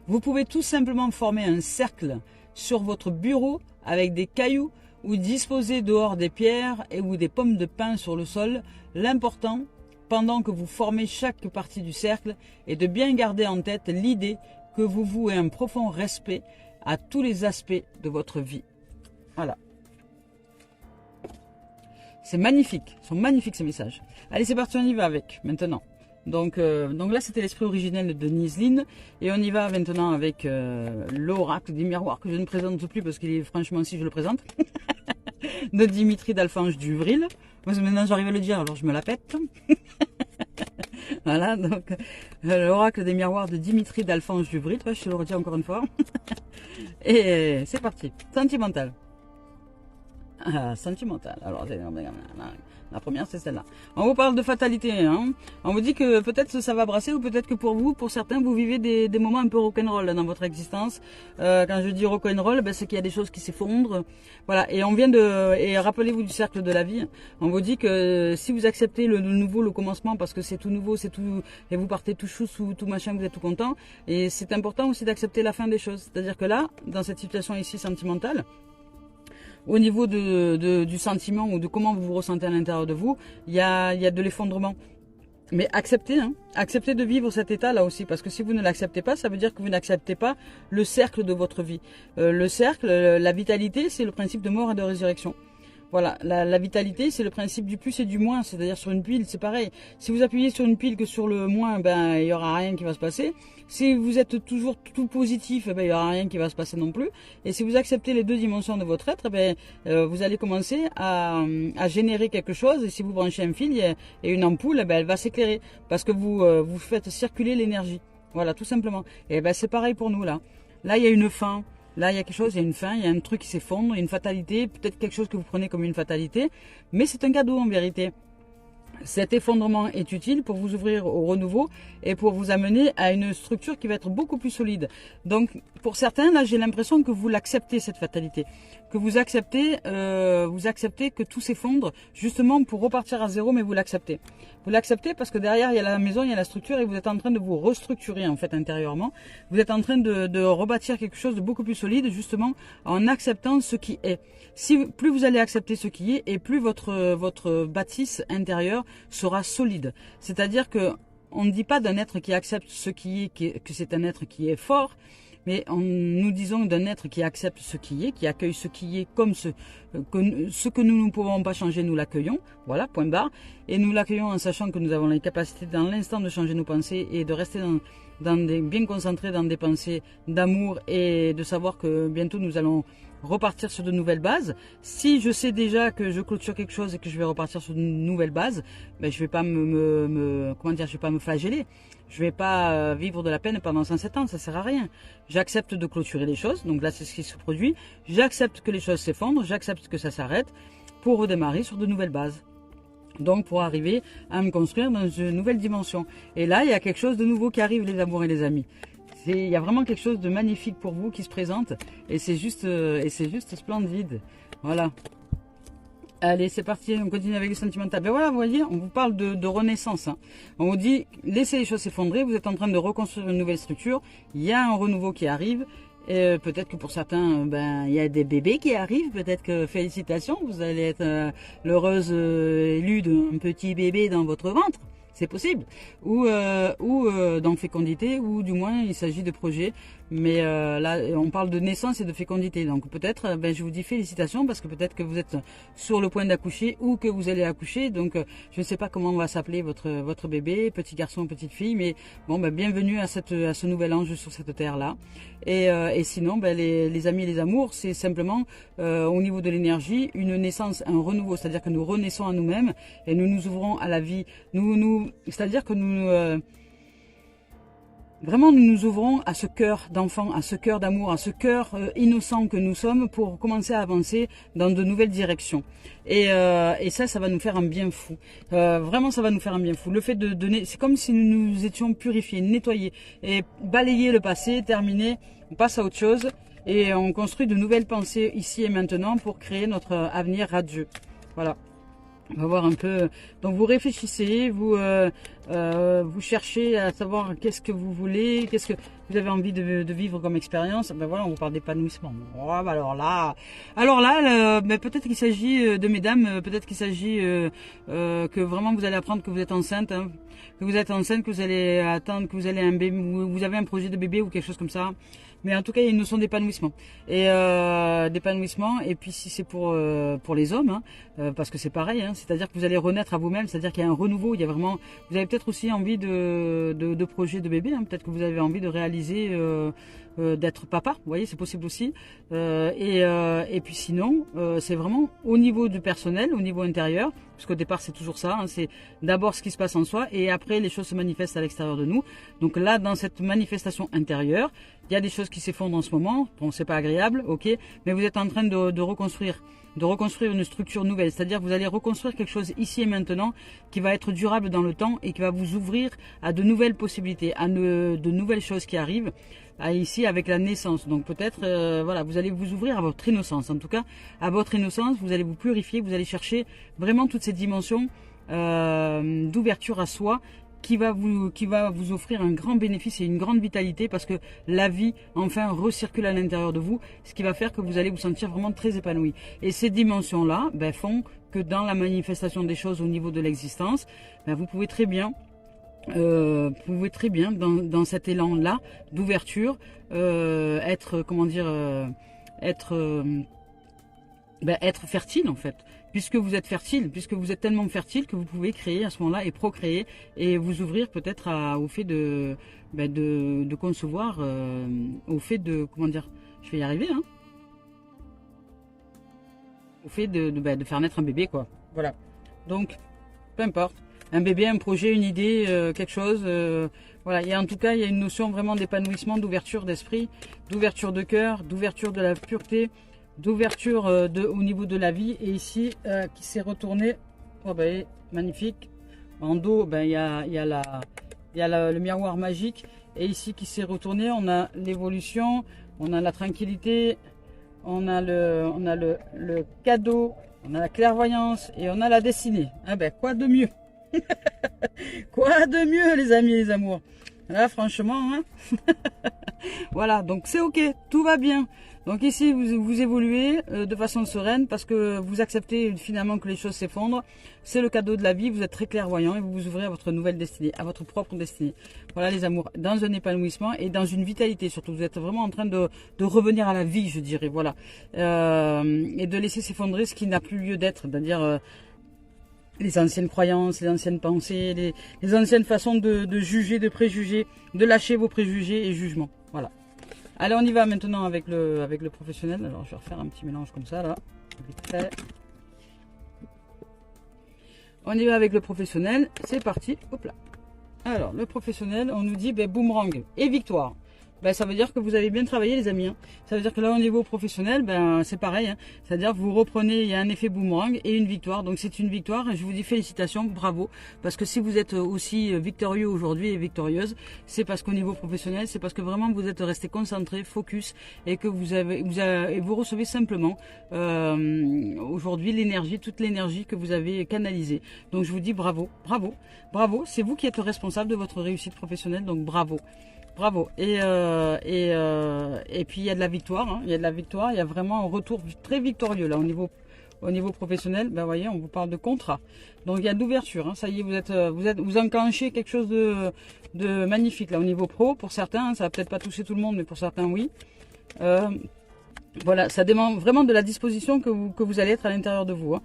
S1: Vous pouvez tout simplement former un cercle sur votre bureau avec des cailloux ou disposer dehors des pierres et ou des pommes de pin sur le sol. L'important, pendant que vous formez chaque partie du cercle, est de bien garder en tête l'idée que vous vouez un profond respect à tous les aspects de votre vie. Voilà. C'est magnifique, ils sont magnifiques ces messages. Allez, c'est parti, on y va avec, maintenant. Donc là, c'était l'esprit originel de Niseline. Et on y va maintenant avec l'oracle des miroirs que je ne présente plus parce qu'il est franchement, si je le présente, de Dimitri d'Alphonse Duvril. Moi, maintenant, j'arrive à le dire, alors je me la pète. Voilà, donc l'oracle des miroirs de Dimitri d'Alphonse Duvril. Je te le redis encore une fois. Et c'est parti. Sentimental. Sentimental. Alors, la première, c'est celle-là. On vous parle de fatalité. Hein. On vous dit que peut-être ça va brasser ou peut-être que pour vous, pour certains, vous vivez des moments un peu rock'n'roll dans votre existence. Quand je dis rock'n'roll, ben, c'est qu'il y a des choses qui s'effondrent. Voilà. Et on vient de... Et rappelez-vous du cercle de la vie. On vous dit que si vous acceptez le nouveau, le commencement, parce que c'est tout nouveau, c'est tout... Et vous partez tout chou, tout machin, vous êtes tout content. Et c'est important aussi d'accepter la fin des choses. C'est-à-dire que là, dans cette situation ici sentimentale, au niveau du sentiment ou de comment vous vous ressentez à l'intérieur de vous, il y a de l'effondrement. Mais acceptez, hein, acceptez de vivre cet état-là aussi, parce que si vous ne l'acceptez pas, ça veut dire que vous n'acceptez pas le cercle de votre vie. Le cercle, la vitalité, c'est le principe de mort et de résurrection. Voilà, la vitalité, c'est le principe du plus et du moins, c'est-à-dire sur une pile, c'est pareil. Si vous appuyez sur une pile que sur le moins, ben il y aura rien qui va se passer. Si vous êtes toujours tout positif, ben il y aura rien qui va se passer non plus. Et si vous acceptez les deux dimensions de votre être, ben vous allez commencer à générer quelque chose. Et si vous branchez un fil et une ampoule, ben elle va s'éclairer parce que vous faites circuler l'énergie. Voilà, tout simplement. Et ben c'est pareil pour nous là. Là, il y a une fin. Là, il y a quelque chose, il y a une fin, il y a un truc qui s'effondre, une fatalité, peut-être quelque chose que vous prenez comme une fatalité, mais c'est un cadeau en vérité. Cet effondrement est utile pour vous ouvrir au renouveau et pour vous amener à une structure qui va être beaucoup plus solide. Donc, pour certains, là, j'ai l'impression que vous l'acceptez, cette fatalité. Que vous acceptez que tout s'effondre, justement pour repartir à zéro, mais vous l'acceptez. Vous l'acceptez parce que derrière, il y a la maison, il y a la structure et vous êtes en train de vous restructurer, en fait, intérieurement. Vous êtes en train de rebâtir quelque chose de beaucoup plus solide, justement, en acceptant ce qui est. Si plus vous allez accepter ce qui est, et plus votre bâtisse intérieure sera solide. C'est-à-dire que on ne dit pas d'un être qui accepte ce qui est, que c'est un être qui est fort, mais nous disons d'un être qui accepte ce qui est, qui accueille ce qui est comme ce que nous ne pouvons pas changer, nous l'accueillons. Voilà, point barre. Et nous l'accueillons en sachant que nous avons la capacité dans l'instant de changer nos pensées et de rester bien concentrés dans des pensées d'amour et de savoir que bientôt nous allons repartir sur de nouvelles bases. Si je sais déjà que je clôture quelque chose et que je vais repartir sur de nouvelles bases, ben je vais pas je vais pas me flageller. Je vais pas vivre de la peine pendant 107 ans, ça sert à rien. J'accepte de clôturer les choses, donc là c'est ce qui se produit. J'accepte que les choses s'effondrent, j'accepte que ça s'arrête pour redémarrer sur de nouvelles bases. Donc pour arriver à me construire dans une nouvelle dimension. Et là, il y a quelque chose de nouveau qui arrive, les amours et les amis. Il y a vraiment quelque chose de magnifique pour vous qui se présente et c'est juste splendide. Voilà. Allez, c'est parti, on continue avec le sentimental. Ben voilà, vous voyez, on vous parle de renaissance. Hein. On vous dit, laissez les choses s'effondrer, vous êtes en train de reconstruire une nouvelle structure, il y a un renouveau qui arrive. Et peut-être que pour certains, ben il y a des bébés qui arrivent, peut-être que félicitations, vous allez être l'heureuse élue d'un petit bébé dans votre ventre. C'est possible. Ou dans fécondité, ou du moins il s'agit de projets. Mais là, on parle de naissance et de fécondité. Donc peut-être, je vous dis félicitations parce que peut-être que vous êtes sur le point d'accoucher ou que vous allez accoucher. Donc je ne sais pas comment va s'appeler votre bébé, petit garçon ou petite fille. Mais bon, bienvenue à ce nouvel ange sur cette terre-là. Et sinon, les amis et les amours, c'est simplement au niveau de l'énergie, une naissance, un renouveau. C'est-à-dire que nous renaissons à nous-mêmes et nous nous ouvrons à la vie. C'est-à-dire que vraiment, nous nous ouvrons à ce cœur d'enfant, à ce cœur d'amour, à ce cœur innocent que nous sommes pour commencer à avancer dans de nouvelles directions. Et ça va nous faire un bien fou. Vraiment, ça va nous faire un bien fou. Le fait de donner, c'est comme si nous nous étions purifiés, nettoyés et balayés le passé, terminé. On passe à autre chose et on construit de nouvelles pensées ici et maintenant pour créer notre avenir radieux. Voilà. On va voir un peu. Donc vous réfléchissez, vous cherchez à savoir qu'est-ce que vous voulez, qu'est-ce que vous avez envie de vivre comme expérience. Ben voilà, on vous parle d'épanouissement. Oh, alors là, peut-être qu'il s'agit de mesdames, peut-être qu'il s'agit que vraiment vous allez apprendre que vous êtes enceinte, hein, que vous êtes enceinte, que vous allez attendre, que vous allez un bébé, vous avez un projet de bébé ou quelque chose comme ça. mais en tout cas il y a une notion d'épanouissement et puis si c'est pour les hommes, hein, parce que c'est pareil, hein, c'est-à-dire que vous allez renaître à vous-même, c'est-à-dire qu'il y a un renouveau, il y a vraiment, vous avez peut-être aussi envie de projets de bébé, hein, peut-être que vous avez envie de réaliser d'être papa, vous voyez, c'est possible aussi. Et puis sinon, c'est vraiment au niveau du personnel, au niveau intérieur, parce qu'au départ c'est toujours ça, hein, c'est d'abord ce qui se passe en soi et après les choses se manifestent à l'extérieur de nous. Donc là, dans cette manifestation intérieure, il y a des choses qui s'effondrent en ce moment, bon c'est pas agréable, ok, mais vous êtes en train de reconstruire une structure nouvelle, c'est-à-dire que vous allez reconstruire quelque chose ici et maintenant qui va être durable dans le temps et qui va vous ouvrir à de nouvelles possibilités, à de nouvelles choses qui arrivent ici avec la naissance. Donc peut-être, voilà, vous allez vous ouvrir à votre innocence. En tout cas, à votre innocence, vous allez vous purifier, vous allez chercher vraiment toutes ces dimensions d'ouverture à soi qui va vous offrir un grand bénéfice et une grande vitalité parce que la vie enfin recircule à l'intérieur de vous, ce qui va faire que vous allez vous sentir vraiment très épanoui. Et ces dimensions-là font que dans la manifestation des choses au niveau de l'existence, vous pouvez très bien dans cet élan-là d'ouverture être, comment dire, être fertile en fait, puisque vous êtes fertile, puisque vous êtes tellement fertile que vous pouvez créer à ce moment-là et procréer et vous ouvrir peut-être au fait de concevoir, au fait de, comment dire, je vais y arriver, hein, au fait de faire naître un bébé, quoi. Voilà. Donc, peu importe, un bébé, un projet, une idée, quelque chose. Voilà. Et en tout cas, il y a une notion vraiment d'épanouissement, d'ouverture d'esprit, d'ouverture de cœur, d'ouverture de la pureté, d'ouverture au niveau de la vie. Et ici, qui s'est retourné, magnifique. En dos, il y a le miroir magique. Et ici, qui s'est retourné, on a l'évolution, on a la tranquillité, on a le cadeau, on a la clairvoyance et on a la destinée. Ah quoi de mieux? Quoi de mieux, les amis et les amours? Là, franchement, hein. Voilà, donc c'est ok, tout va bien. Donc ici, vous évoluez de façon sereine parce que vous acceptez finalement que les choses s'effondrent. C'est le cadeau de la vie, vous êtes très clairvoyant et vous vous ouvrez à votre nouvelle destinée, à votre propre destinée. Voilà les amours, dans un épanouissement et dans une vitalité surtout. Vous êtes vraiment en train de revenir à la vie, je dirais, voilà. Et de laisser s'effondrer ce qui n'a plus lieu d'être, c'est-à-dire les anciennes croyances, les anciennes pensées, les anciennes façons de juger, de préjuger, de lâcher vos préjugés et jugements. Voilà. Allez, on y va maintenant avec le professionnel. Alors, je vais refaire un petit mélange comme ça, là. Vite fait. On y va avec le professionnel. C'est parti. Hop là. Alors, le professionnel, on nous dit boomerang et victoire. Ça veut dire que vous avez bien travaillé, les amis, hein. Ça veut dire que là, au niveau professionnel, c'est pareil, hein. C'est-à-dire que vous reprenez, il y a un effet boomerang et une victoire. Donc c'est une victoire et je vous dis félicitations, bravo. Parce que si vous êtes aussi victorieux aujourd'hui et victorieuse, c'est parce qu'au niveau professionnel, c'est parce que vraiment vous êtes resté concentré, focus et que vous recevez simplement aujourd'hui l'énergie, toute l'énergie que vous avez canalisée. Donc je vous dis bravo, bravo, bravo. C'est vous qui êtes le responsable de votre réussite professionnelle, donc bravo. Bravo. Et puis il y a de la victoire, hein. Il y a de la victoire, il y a vraiment un retour très victorieux là au niveau professionnel. Vous voyez, on vous parle de contrat. Donc il y a de l'ouverture, hein. Ça y est, vous enclenchez quelque chose de magnifique là au niveau pro. Pour certains, hein, ça va peut-être pas toucher tout le monde, mais pour certains oui. Voilà, ça demande vraiment de la disposition que vous allez être à l'intérieur de vous, hein.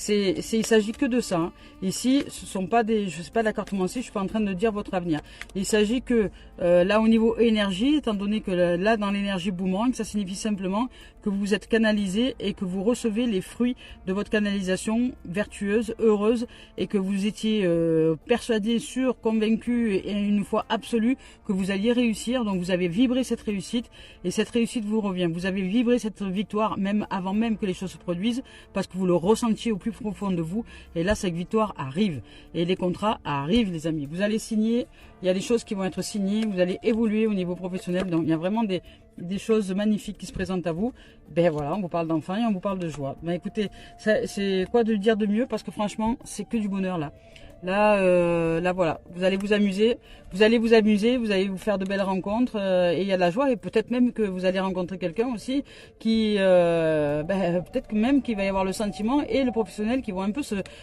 S1: Il s'agit que de ça, hein. Ici, ce sont pas je sais pas de la cartomancie, je suis pas en train de dire votre avenir. Il s'agit que là au niveau énergie, étant donné que là dans l'énergie boomerang, ça signifie simplement que vous êtes canalisé et que vous recevez les fruits de votre canalisation vertueuse, heureuse et que vous étiez persuadé, sûr, convaincu et une foi absolue que vous alliez réussir. Donc vous avez vibré cette réussite et cette réussite vous revient. Vous avez vibré cette victoire même avant même que les choses se produisent parce que vous le ressentiez au plus profond de vous et là cette victoire arrive et les contrats arrivent, les amis. Vous allez signer, il y a des choses qui vont être signées, vous allez évoluer au niveau professionnel, donc il y a vraiment des choses magnifiques qui se présentent à vous. Voilà, on vous parle d'enfants et on vous parle de joie. Écoutez, c'est quoi de dire de mieux, parce que franchement c'est que du bonheur là. Là voilà, vous allez vous amuser, vous allez vous faire de belles rencontres et il y a de la joie et peut-être même que vous allez rencontrer quelqu'un aussi qui peut-être même qu'il va y avoir le sentiment et le professionnel qui vont un peu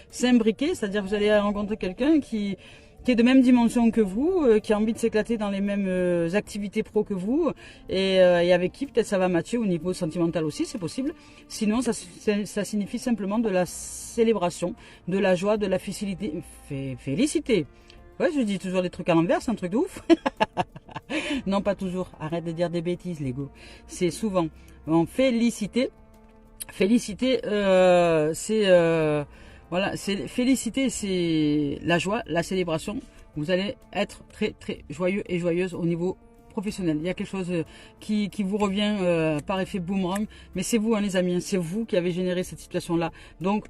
S1: s'imbriquer, c'est-à-dire vous allez rencontrer quelqu'un qui qui est de même dimension que vous, qui a envie de s'éclater dans les mêmes activités pro que vous, et avec qui peut-être ça va matcher au niveau sentimental aussi, c'est possible. Sinon, ça signifie simplement de la célébration, de la joie, de la félicité. Ouais, je dis toujours des trucs à l'envers, c'est un truc de ouf. Non, pas toujours. Arrête de dire des bêtises, Lego. C'est souvent. En félicité. Félicité, voilà, félicité, c'est la joie, la célébration. Vous allez être très très joyeux et joyeuse au niveau professionnel. Il y a quelque chose qui vous revient par effet boomerang, mais c'est vous, hein, les amis, c'est vous qui avez généré cette situation-là. Donc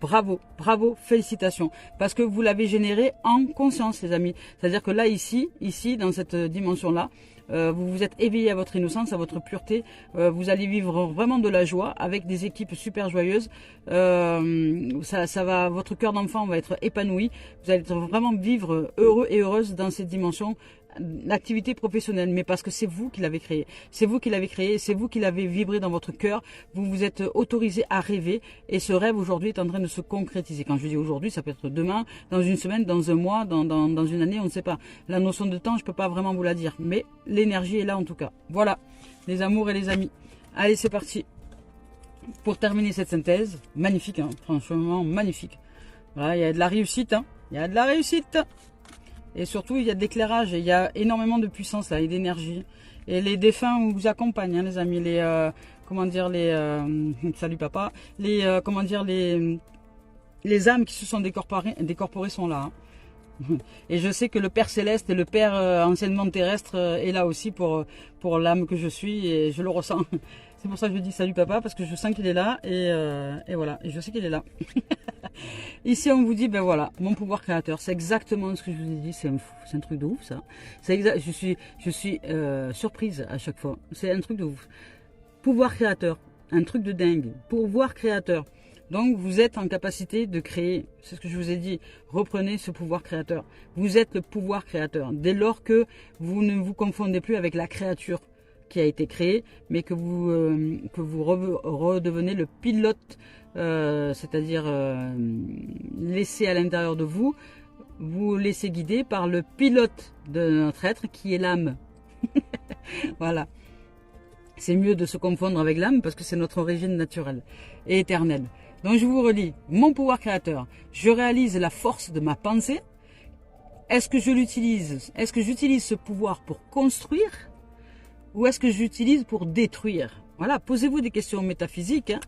S1: bravo, bravo, félicitations, parce que vous l'avez généré en conscience, les amis. C'est-à-dire que là, ici, dans cette dimension-là, vous vous êtes éveillé à votre innocence, à votre pureté. Vous allez vivre vraiment de la joie avec des équipes super joyeuses. Ça va, votre cœur d'enfant va être épanoui. Vous allez vraiment vivre heureux et heureuse dans cette dimension. L'activité professionnelle, mais parce que c'est vous qui l'avez créé. C'est vous qui l'avez créé, c'est vous qui l'avez vibré dans votre cœur. Vous vous êtes autorisé à rêver et ce rêve aujourd'hui est en train de se concrétiser. Quand je dis aujourd'hui, ça peut être demain, dans une semaine, dans un mois, dans une année, on ne sait pas. La notion de temps, je peux pas vraiment vous la dire, mais l'énergie est là en tout cas. Voilà, les amours et les amis. Allez, c'est parti. Pour terminer cette synthèse, magnifique, hein, franchement magnifique. Voilà, il y a de la réussite, hein. Il y a de la réussite. Et surtout, il y a de l'éclairage, il y a énormément de puissance là, et d'énergie. Et les défunts vous accompagnent, hein, les amis. Comment dire, salut papa. Comment dire, les âmes qui se sont décorporées sont là. Hein. Et je sais que le Père Céleste et le Père anciennement terrestre est là aussi pour l'âme que je suis et je le ressens. C'est pour ça que je dis salut papa, parce que je sens qu'il est là et voilà, et je sais qu'il est là. Ici on vous dit, ben voilà, mon pouvoir créateur, c'est exactement ce que je vous ai dit, c'est un truc de ouf ça. Je suis surprise à chaque fois, c'est un truc de ouf. Pouvoir créateur, un truc de dingue, pouvoir créateur. Donc vous êtes en capacité de créer, c'est ce que je vous ai dit, reprenez ce pouvoir créateur. Vous êtes le pouvoir créateur, dès lors que vous ne vous confondez plus avec la créature qui a été créée, mais que vous redevenez le pilote, c'est-à-dire laissez à l'intérieur de vous, vous laissez guider par le pilote de notre être qui est l'âme. Voilà. C'est mieux de se confondre avec l'âme parce que c'est notre origine naturelle et éternelle. Donc je vous relis, mon pouvoir créateur, je réalise la force de ma pensée. Est-ce que j'utilise ce pouvoir pour construire ou est-ce que j'utilise pour détruire? Voilà, posez-vous des questions métaphysiques. Hein.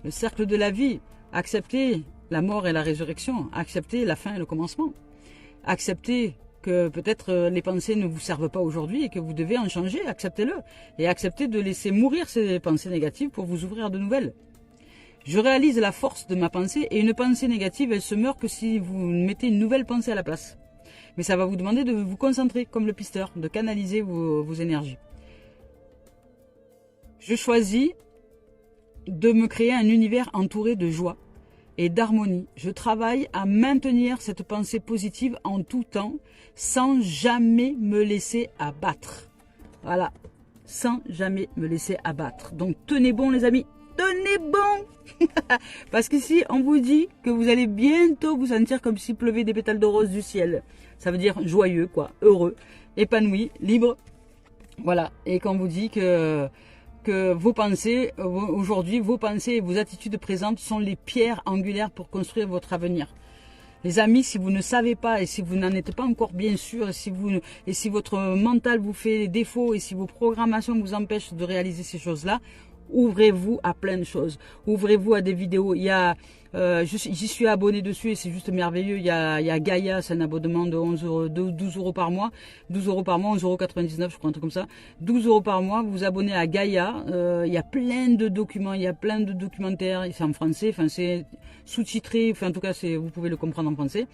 S1: Le cercle de la vie, acceptez la mort et la résurrection, acceptez la fin et le commencement, acceptez que peut-être les pensées ne vous servent pas aujourd'hui et que vous devez en changer, acceptez-le. Et acceptez de laisser mourir ces pensées négatives pour vous ouvrir à de nouvelles. Je réalise la force de ma pensée et une pensée négative, elle se meurt que si vous mettez une nouvelle pensée à la place. Mais ça va vous demander de vous concentrer comme le pisteur, de canaliser vos énergies. Je choisis de me créer un univers entouré de joie et d'harmonie. Je travaille à maintenir cette pensée positive en tout temps, sans jamais me laisser abattre. Voilà, sans jamais me laisser abattre. Donc tenez bon les amis, tenez bon. Parce qu'ici on vous dit que vous allez bientôt vous sentir comme s'il pleuvait des pétales de rose du ciel. Ça veut dire joyeux quoi, heureux, épanoui, libre. Voilà, et qu'on vous dit que vos pensées, aujourd'hui, vos pensées et vos attitudes présentes sont les pierres angulaires pour construire votre avenir. Les amis, si vous ne savez pas et si vous n'en êtes pas encore bien sûr, et si votre mental vous fait défaut et si vos programmations vous empêchent de réaliser ces choses-là, ouvrez-vous à plein de choses. Ouvrez-vous à des vidéos. Il y a, j'y suis abonné dessus et c'est juste merveilleux. Il y a Gaïa, c'est un abonnement de 12 euros par mois. 12 euros par mois, 11,99 €, je crois, un truc comme ça. 12 euros par mois, vous vous abonnez à Gaïa. Il y a plein de documents, il y a plein de documentaires. C'est en français, enfin c'est sous-titré, enfin en tout cas vous pouvez le comprendre en français.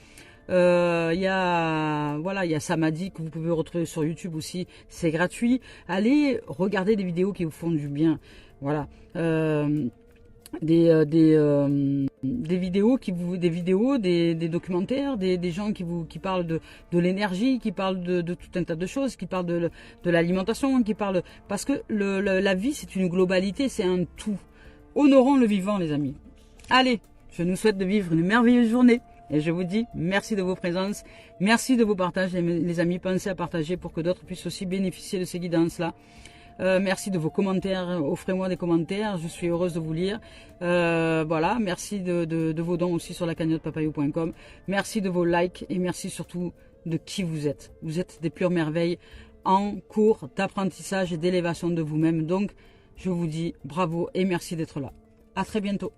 S1: Il y a Samadhi que vous pouvez retrouver sur YouTube aussi, c'est gratuit. Allez regarder des vidéos qui vous font du bien. Voilà, des vidéos des documentaires, des gens qui parlent de l'énergie, qui parlent de tout un tas de choses, qui parlent de l'alimentation, parce que la vie c'est une globalité, c'est un tout. Honorons le vivant les amis. Allez, je nous souhaite de vivre une merveilleuse journée. Et je vous dis merci de vos présences, merci de vos partages les amis, pensez à partager pour que d'autres puissent aussi bénéficier de ces guidances-là. Merci de vos commentaires, offrez-moi des commentaires, je suis heureuse de vous lire. Voilà, merci de vos dons aussi sur la cagnotte papayou.com. Merci de vos likes et merci surtout de qui vous êtes. Vous êtes des pures merveilles en cours d'apprentissage et d'élévation de vous-même. Donc, je vous dis bravo et merci d'être là. À très bientôt.